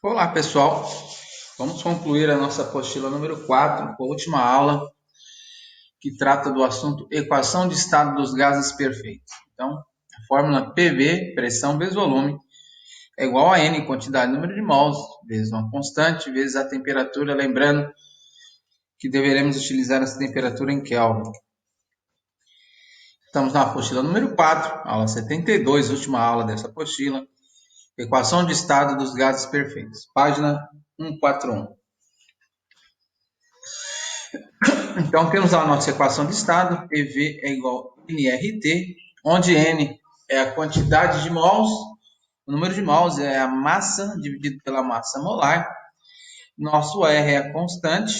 Olá, pessoal. Vamos concluir a nossa apostila número 4, a última aula, que trata do assunto equação de estado dos gases perfeitos. Então, a fórmula PV, pressão vezes volume, é igual a N, quantidade número de mols, vezes uma constante, vezes a temperatura. Lembrando que deveremos utilizar essa temperatura em Kelvin. Estamos na apostila número 4, aula 72, última aula dessa apostila. Equação de estado dos gases perfeitos. Página 141. Então, temos a nossa equação de estado, PV é igual a nRT, onde N é a quantidade de mols, o número de mols é a massa dividido pela massa molar, nosso R é a constante,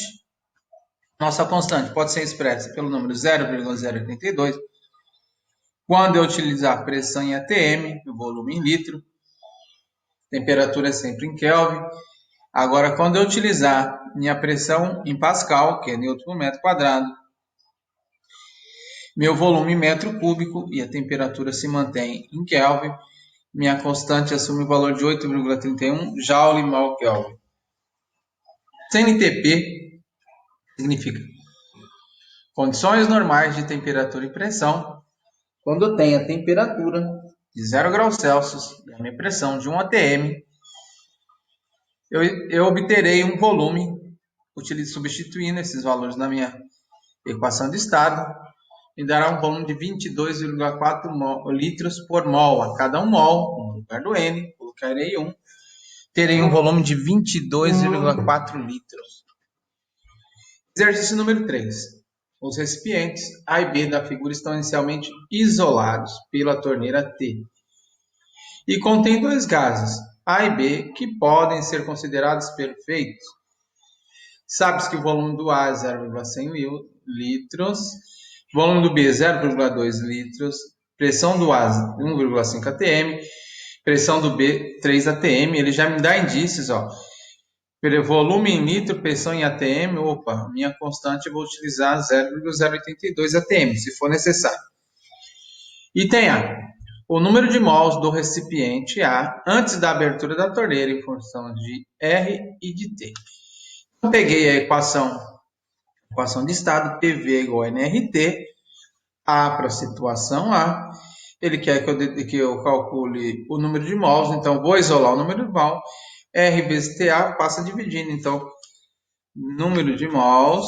nossa constante pode ser expressa pelo número 0,082, quando eu utilizar pressão em atm, o volume em litro, temperatura é sempre em Kelvin. Agora, quando eu utilizar minha pressão em Pascal, que é Newton por metro quadrado, meu volume em metro cúbico e a temperatura se mantém em Kelvin, minha constante assume o valor de 8,31 Joule mal Kelvin. CNTP significa condições normais de temperatura e pressão. Quando eu tenho a temperatura de 0 graus Celsius e a minha pressão de 1 atm, eu obterei um volume, substituindo esses valores na minha equação de estado, me dará um volume de 22,4 litros por mol. A cada 1 mol, no lugar do N, colocarei 1, terei um volume de 22,4 litros. Exercício número 3. Os recipientes A e B da figura estão inicialmente isolados pela torneira T e contêm dois gases, A e B, que podem ser considerados perfeitos. Sabe-se que o volume do A é 0,100 litros, volume do B 0,2 litros, pressão do A 1,5 atm, pressão do B 3 atm. Ele já me dá indícios, ó. Volume em litro, pressão em atm, opa, minha constante eu vou utilizar 0,082 atm, se for necessário. Item A. O número de mols do recipiente A antes da abertura da torneira em função de R e de T. Eu peguei a equação de estado, PV igual a nRT, A para a situação A. Ele quer que eu calcule o número de mols, então vou isolar o número de mols. R vezes TA passa dividindo, então número de mols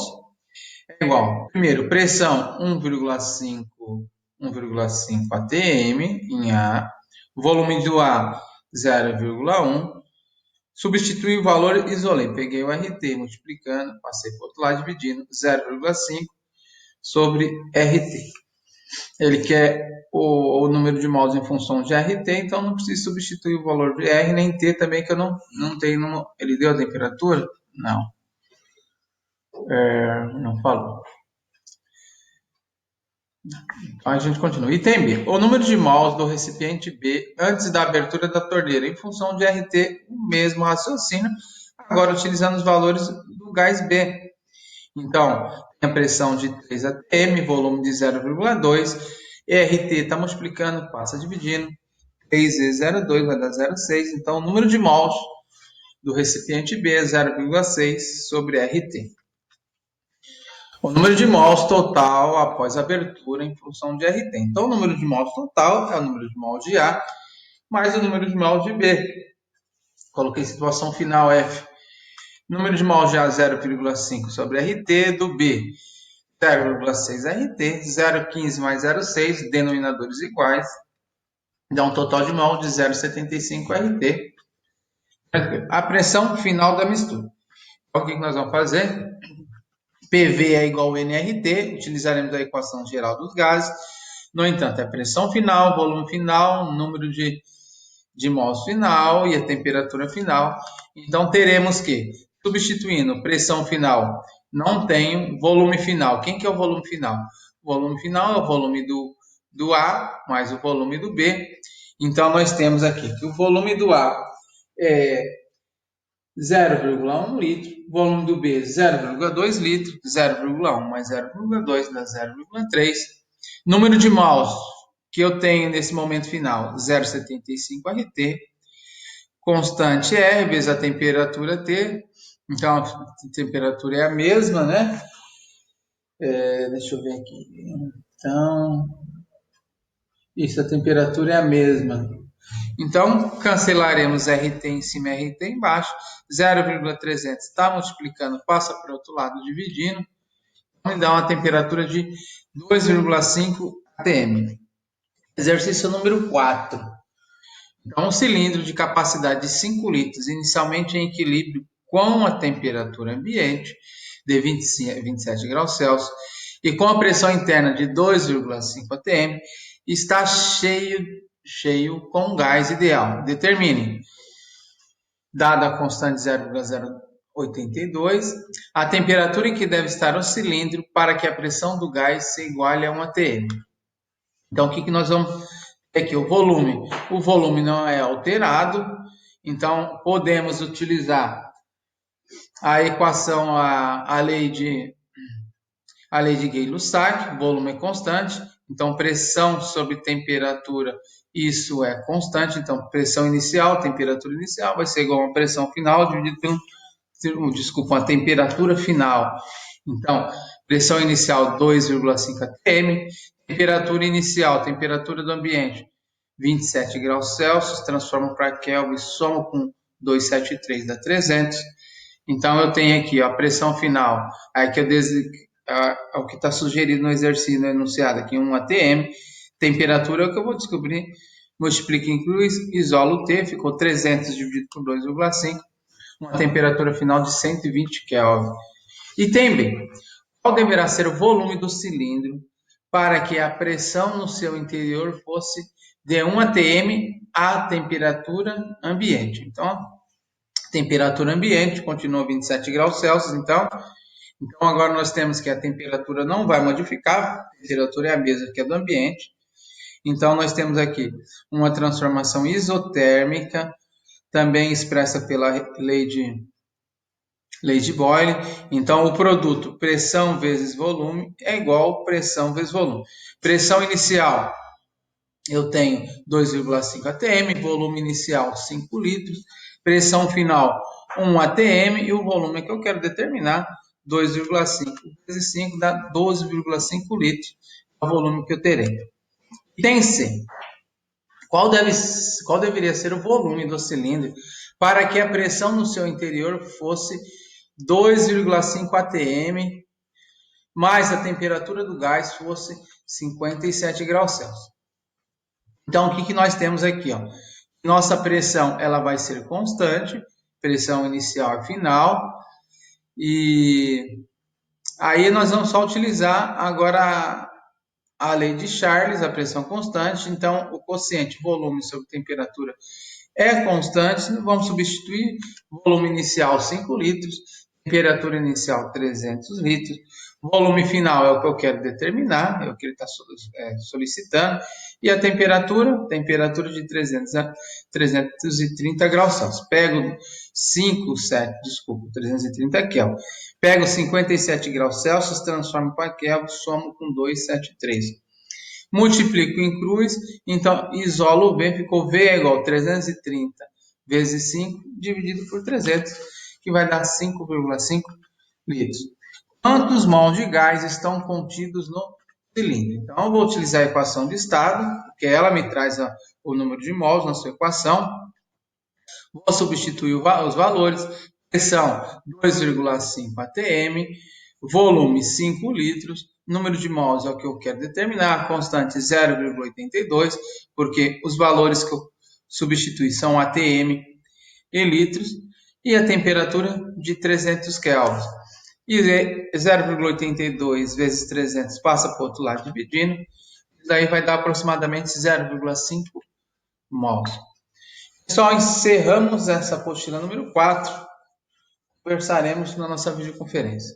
é igual, primeiro, pressão 1,5 atm em A, volume do A 0,1, substitui o valor, isolei, peguei o RT, multiplicando, passei para o outro lado, dividindo 0,5 sobre RT. Ele quer o número de mols em função de RT, então não preciso substituir o valor de R nem T também, que eu não tenho. Ele deu a temperatura? Não. Não falou. Então a gente continua. Item B. O número de mols do recipiente B antes da abertura da torneira em função de RT, o mesmo raciocínio, agora utilizando os valores do gás B. Então, a pressão de 3 atm, volume de 0,2, RT está multiplicando, passa dividindo, 3 vezes 0,2 vai dar 0,6, então o número de mols do recipiente B é 0,6 sobre RT. O número de mols total após a abertura em função de RT. Então, o número de mols total é o número de mols de A mais o número de mols de B. Coloquei situação final F. Número de mols de A 0,5 sobre RT, do B 0,6 RT, 0,15 mais 0,6, denominadores iguais, dá um total de mol de 0,75 RT. A pressão final da mistura. Então, o que nós vamos fazer? PV é igual a nRT, utilizaremos a equação geral dos gases. No entanto, a pressão final, volume final, número de mols final e a temperatura final. Então, teremos que, substituindo pressão final, não tenho volume final. Quem que é o volume final? O volume final é o volume do A mais o volume do B. Então, nós temos aqui que o volume do A é 0,1 litro, volume do B 0,2 litro, 0,1 mais 0,2 dá 0,3. Número de mols que eu tenho nesse momento final, 0,75 RT. constante R vezes a temperatura T. Então, a temperatura é a mesma, né? Deixa eu ver aqui. Então, isso, a temperatura é a mesma. Então, cancelaremos RT em cima e RT embaixo. 0,300 está multiplicando, passa para o outro lado, dividindo. Me dá uma temperatura de 2,5 atm. Exercício número 4. Então, um cilindro de capacidade de 5 litros, inicialmente em equilíbrio com a temperatura ambiente de 27 graus Celsius e com a pressão interna de 2,5 atm, está cheio com gás ideal. Determine, dada a constante 0,082, a temperatura em que deve estar o cilindro para que a pressão do gás se iguale a 1 atm. Então, o que nós vamos ter aqui? O volume. O volume não é alterado, então podemos utilizar a equação, a lei de Gay-Lussac. Volume é constante, então pressão sobre temperatura, isso é constante. Então, pressão inicial, temperatura inicial vai ser igual a pressão final dividido a temperatura final. Então, pressão inicial 2,5 atm, temperatura inicial, temperatura do ambiente 27 graus Celsius, transformo para Kelvin, somo com 273 dá 300. Então, eu tenho aqui a pressão final, aí que o que está sugerido no exercício, no enunciado aqui, 1 atm. Temperatura é o que eu vou descobrir, multiplico, incluo, isolo o T, ficou 300 dividido por 2,5, uma temperatura final de 120 Kelvin. E também, qual deverá ser o volume do cilindro para que a pressão no seu interior fosse de 1 atm à temperatura ambiente? Então, temperatura ambiente continua 27 graus Celsius, então agora nós temos que a temperatura não vai modificar, a temperatura é a mesma que a do ambiente. Então, nós temos aqui uma transformação isotérmica, também expressa pela lei de Boyle. Então, o produto pressão vezes volume é igual a pressão vezes volume. Pressão inicial, eu tenho 2,5 atm, volume inicial 5 litros, pressão final 1 atm e o volume que eu quero determinar, 2,5 vezes 5 dá 12,5 litros, é o volume que eu terei. Item C. Qual deveria ser o volume do cilindro para que a pressão no seu interior fosse 2,5 atm, mais a temperatura do gás fosse 57 graus Celsius? Então, o que nós temos aqui? Nossa pressão ela vai ser constante, pressão inicial e final, e aí nós vamos só utilizar agora a lei de Charles, a pressão constante. Então, o quociente volume sobre temperatura é constante, vamos substituir volume inicial 5 litros, temperatura inicial 300 litros, volume final é o que eu quero determinar, é o que ele está solicitando, e a temperatura de 330 graus Celsius. Pego 330 Kelvin. Pego 57 graus Celsius, transformo para Kelvin, somo com 273. Multiplico em cruz, então isolo o V, ficou V é igual a 330 vezes 5 dividido por 300, que vai dar 5,5 litros. Quantos mols de gás estão contidos no cilindro? Então, eu vou utilizar a equação de estado, porque ela me traz o número de mols na sua equação. Vou substituir os valores. Pressão 2,5 atm, volume 5 litros, número de mols é o que eu quero determinar, constante 0,82, porque os valores que eu substituí são atm e litros, e a temperatura de 300 Kelvin. E 0,82 vezes 300 passa para o outro lado dividindo, daí vai dar aproximadamente 0,5 mols. Pessoal, encerramos essa apostila número 4. Conversaremos na nossa videoconferência.